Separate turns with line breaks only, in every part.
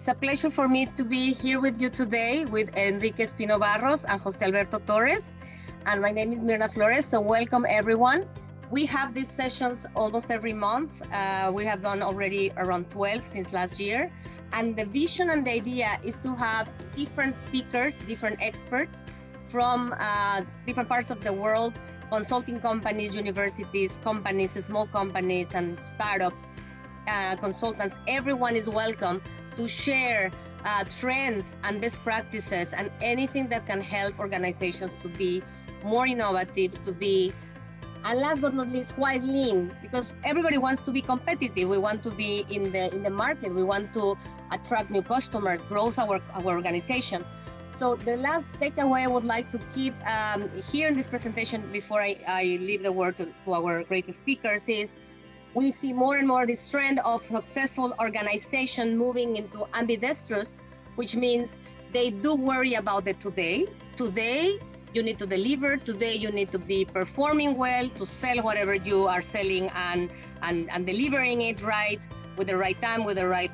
It's a pleasure for me to be here with you today with Enrique Espino and José Alberto Torres. And my name is Mirna Flores, so welcome everyone. We have these sessions almost every month. We have done already around 12 since last year. And the vision and the idea is to have different speakers, different experts from different parts of the world, consulting companies, universities, companies, small companies, and startups, consultants. Everyone is welcome to share trends and best practices and anything that can help organizations to be more innovative, to be, and last but not least, quite lean, because everybody wants to be competitive. We want to be in the market. We want to attract new customers, grow our organization. So the last takeaway I would like to keep here in this presentation before I leave the word to our great speakers is we see more and more this trend of successful organization moving into ambidextrous, which means they do worry about the today. Today, you need to deliver. Today, you need to be performing well to sell whatever you are selling and delivering it right, with the right time, with the right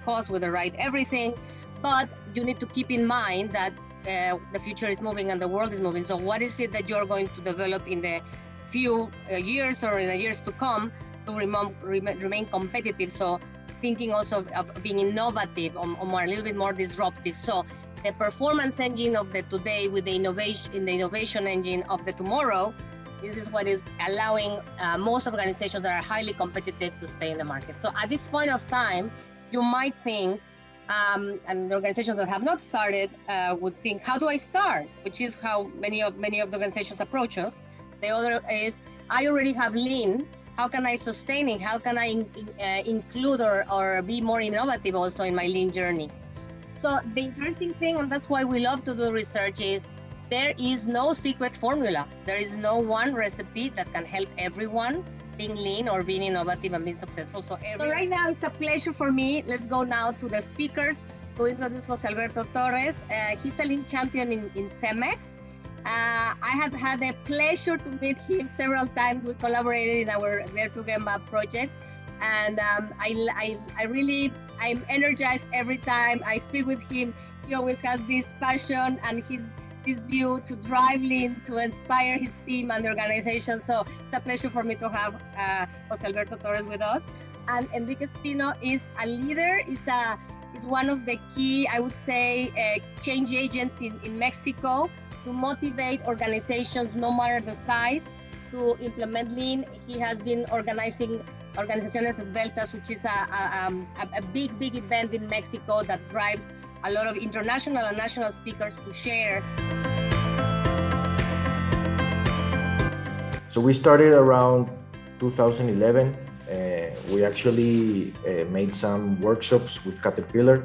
cost, with the right everything. But you need to keep in mind that the future is moving and the world is moving. So what is it that you're going to develop in the few years or in the years to come to remain competitive? So thinking also of being innovative or a little bit more disruptive. So the performance engine of the today with the innovation engine of the tomorrow, this is what is allowing most organizations that are highly competitive to stay in the market. So at this point of time, you might think, and the organizations that have not started would think, how do I start? Which is how many of the organizations approach us. The other is, I already have lean. How can I sustain it? How can I include or be more innovative also in my lean journey? So the interesting thing, and that's why we love to do research, is there is no secret formula. There is no one recipe that can help everyone being lean or being innovative and being successful. So right now it's a pleasure for me. Let's go now to the speakers to introduce José Alberto Torres. He's a lean champion in CEMEX. I have had the pleasure to meet him several times. We collaborated in our Dare to Get Map project, and I'm energized every time I speak with him. He always has this passion and his view to drive lean, to inspire his team and the organization. So it's a pleasure for me to have José Alberto Torres with us. And Enrique Espino is a leader, is one of the key, I would say, change agents in Mexico to motivate organizations, no matter the size, to implement lean. He has been organizing Organizaciones Esbeltas, which is a big event in Mexico that drives a lot of international and national speakers to share.
So we started around 2011. We actually made some workshops with Caterpillar.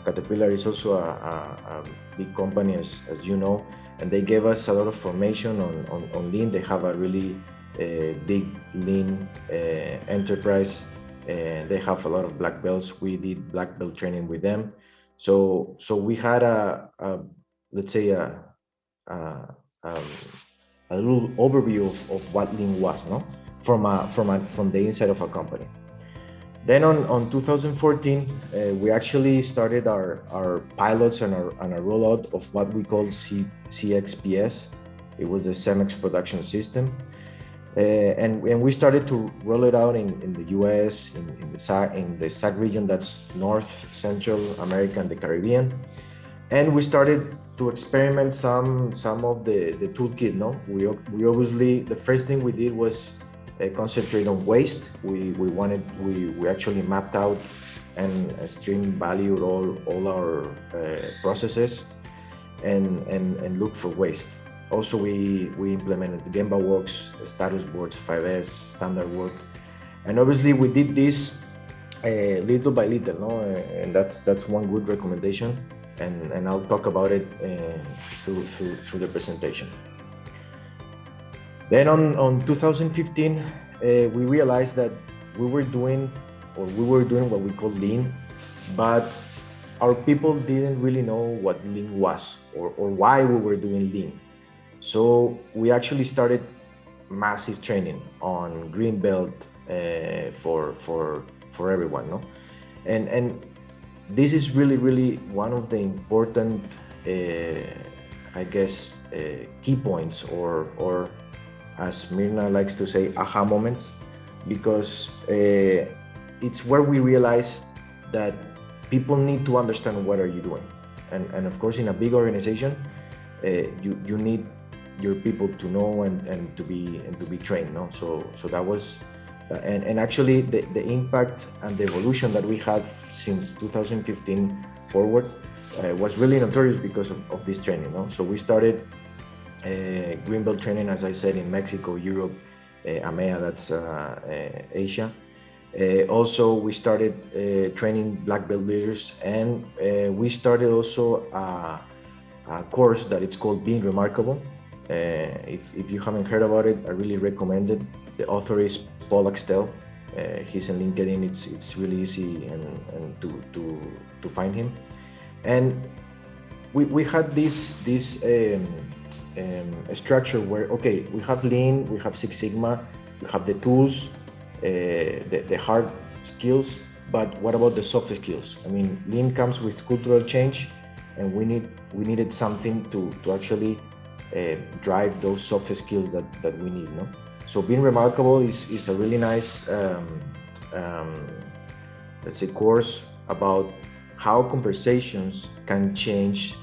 Caterpillar is also a big company, as you know, and they gave us a lot of formation on lean. They have a really big lean enterprise, and they have a lot of black belts. We did black belt training with them. So we had let's say a little overview of what lean was, no, from the inside of a company. Then on 2014, we actually started our pilots and our rollout of what we call CXPS. It was the CEMEX production system. And we started to roll it out in the US, in the SAC region, that's North, Central America, and the Caribbean. And we started to experiment some of the toolkit. No, we obviously, the first thing we did was concentrate on waste. We actually mapped out and stream valued all our processes and looked for waste. Also, we implemented the Gemba Works, status boards, 5S, standard work, and obviously we did this little by little, no? And that's one good recommendation, and I'll talk about it through the presentation. Then on 2015, we realized that we were doing what we call lean, but our people didn't really know what lean was or why we were doing lean. So we actually started massive training on green belt for everyone, no? And this is really one of the important, I guess, key points, or as Mirna likes to say, aha moments, because it's where we realize that people need to understand what are you doing, and of course, in a big organization, you need your people to know and to be trained, no? So that was, and actually the impact and the evolution that we had since 2015 forward was really notorious because of this training, no? So we started green belt training, as I said, in Mexico, Europe, AMEA, that's Asia. Also, we started training black belt leaders, and we started also a course that it's called Being Remarkable. If you haven't heard about it, I really recommend it. The author is Paul Axtell. He's on LinkedIn. It's really easy and to find him. And we had this structure where, okay, we have Lean, we have Six Sigma, we have the tools, the hard skills, but what about the soft skills? I mean, Lean comes with cultural change, and we needed something to actually drive those soft skills that we need, no? So Being Remarkable is a really nice, let's say, course about how conversations can change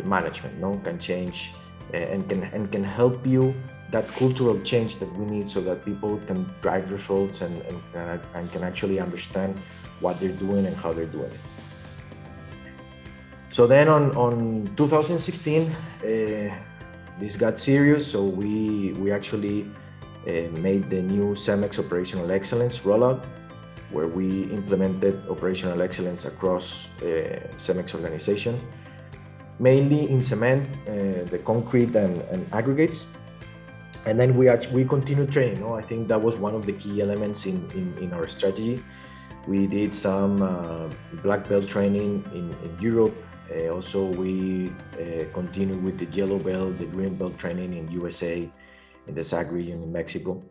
management, no? Can change and can help you that cultural change that we need so that people can drive results and can actually understand what they're doing and how they're doing it. So then on 2016, this got serious. So we actually made the new CEMEX Operational Excellence rollout, where we implemented operational excellence across CEMEX organization, mainly in cement, the concrete and aggregates. And then we continued training. No? I think that was one of the key elements in our strategy. We did some black belt training in Europe. Also, we continued with the yellow belt, the green belt training in USA, in the SAC region in Mexico.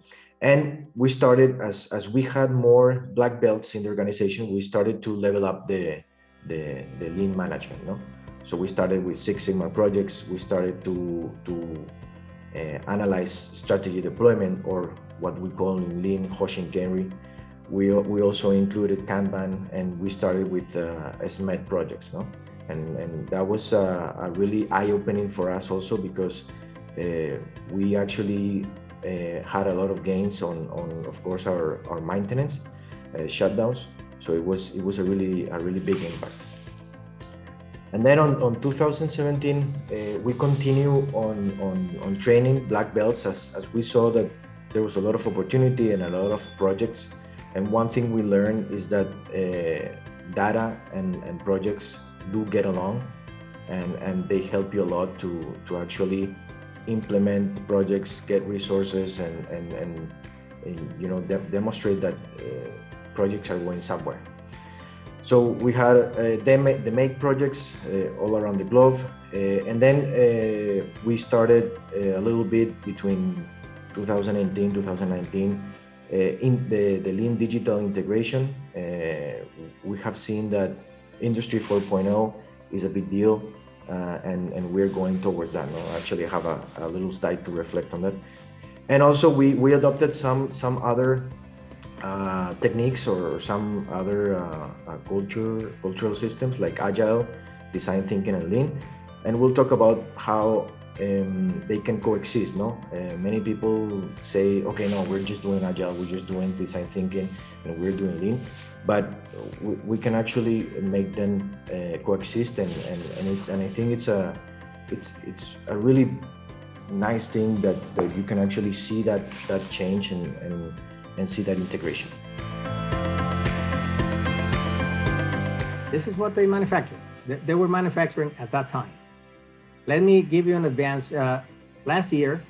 And we started, as we had more black belts in the organization, we started to level up the lean management. No? So we started with Six Sigma projects. We started to analyze strategy deployment, or what we call in Lean Hoshinkenri. We also included Kanban, and we started with SMED projects, no? And that was a really eye-opening for us also, because we actually had a lot of gains on of course our maintenance shutdowns. So it was a really big impact. And then on 2017, we continue on training black belts as we saw that there was a lot of opportunity and a lot of projects. And one thing we learned is that data and projects do get along, and they help you a lot to actually implement projects, get resources, and you know, demonstrate that projects are going somewhere. So we had the make projects all around the globe, and then we started a little bit between 2018 2019 in the Lean digital integration. We have seen that Industry 4.0 is a big deal, and we're going towards that. No? Actually, I have a little slide to reflect on that. And also we adopted some other techniques or some other cultural systems like Agile, Design Thinking, and Lean. And we'll talk about how they can coexist. No, many people say, okay, no, we're just doing Agile, we're just doing Design Thinking, and we're doing Lean. But we can actually make them coexist, and I think it's a really nice thing that you can actually see that change and see that integration.
This is what they manufactured. They were manufacturing at that time. Let me give you an advance. Last year,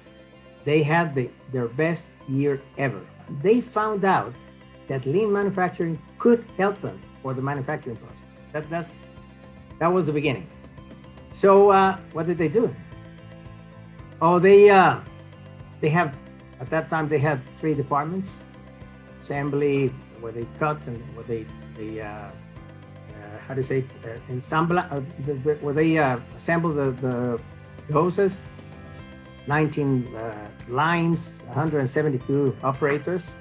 they had their best year ever. They found out that lean manufacturing could help them for the manufacturing process. That was the beginning. So what did they do? Oh, they have, at that time they had 3 departments: assembly, where they cut, and where they how do you say, ensemble, where they assemble the hoses, 19 lines, 172 operators.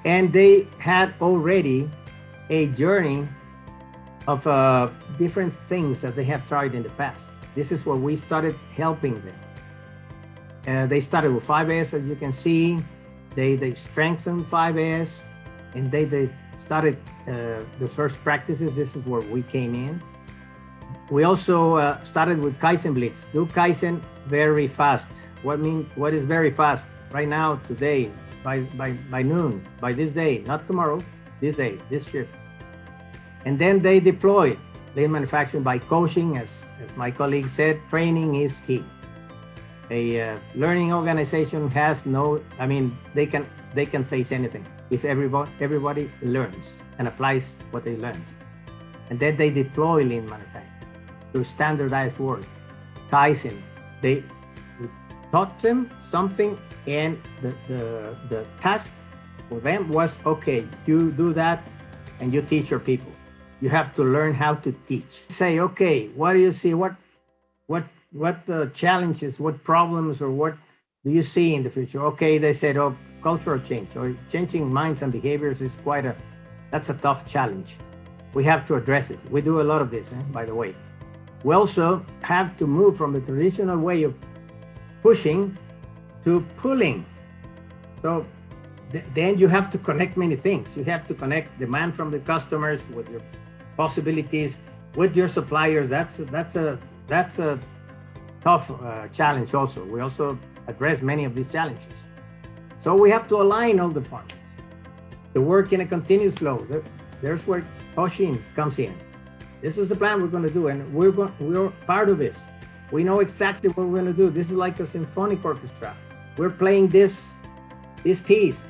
And they had already a journey of different things that they have tried in the past. This is where we started helping them. They started with 5S, as you can see. They strengthened 5S, and they started the first practices. This is where we came in. We also started with Kaizen Blitz. Do Kaizen very fast. What is very fast? Right now, today, by noon, by this day, not tomorrow, this day, this shift. And then they deployed lean manufacturing by coaching, as my colleague said. Training is key. A learning organization has no, they can face anything if everybody learns and applies what they learned. And then they deploy lean manufacturing to standardized work. Kaizen, we taught them something, and the task for them was, okay, you do that and you teach your people. You have to learn how to teach. Say, okay, what do you see? What challenges, what problems, or what do you see in the future? Okay, they said, oh, cultural change or changing minds and behaviors is that's a tough challenge. We have to address it. We do a lot of this, by the way. We also have to move from the traditional way of pushing to pulling. So then you have to connect many things. You have to connect demand from the customers with your possibilities, with your suppliers. That's a tough challenge also. We also address many of these challenges. So we have to align all departments to work in a continuous flow. There's where Hoshin comes in. This is the plan we're going to do, and we're part of this. We know exactly what we're going to do. This is like a symphonic orchestra. We're playing this piece,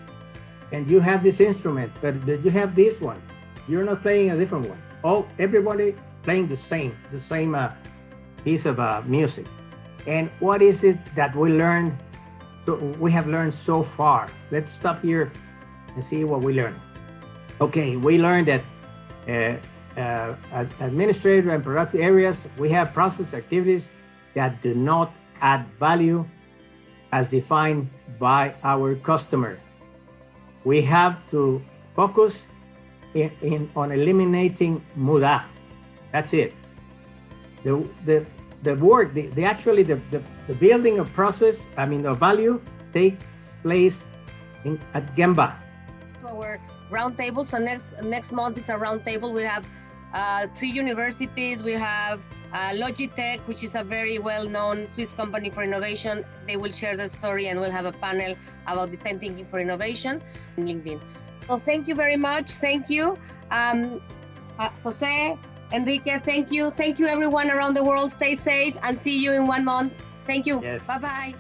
and you have this instrument, but you have this one. You're not playing a different one. Everybody playing the same piece of music. And what is it that we learned? So we have learned so far. Let's stop here and see what we learned. Okay, we learned that administrative and productive areas, we have process activities that do not add value as defined by our customer. We have to focus on eliminating muda. That's it. The work, the building of process, of value takes place at Gemba.
Our roundtable. So next month is a roundtable. We have 3 universities. We have Logitech, which is a very well-known Swiss company for innovation. They will share the story, and we'll have a panel about design thinking for innovation on LinkedIn. So thank you very much. Thank you, Jose, Enrique. Thank you. Thank you, everyone around the world. Stay safe and see you in 1 month. Thank you.
Yes.
Bye-bye.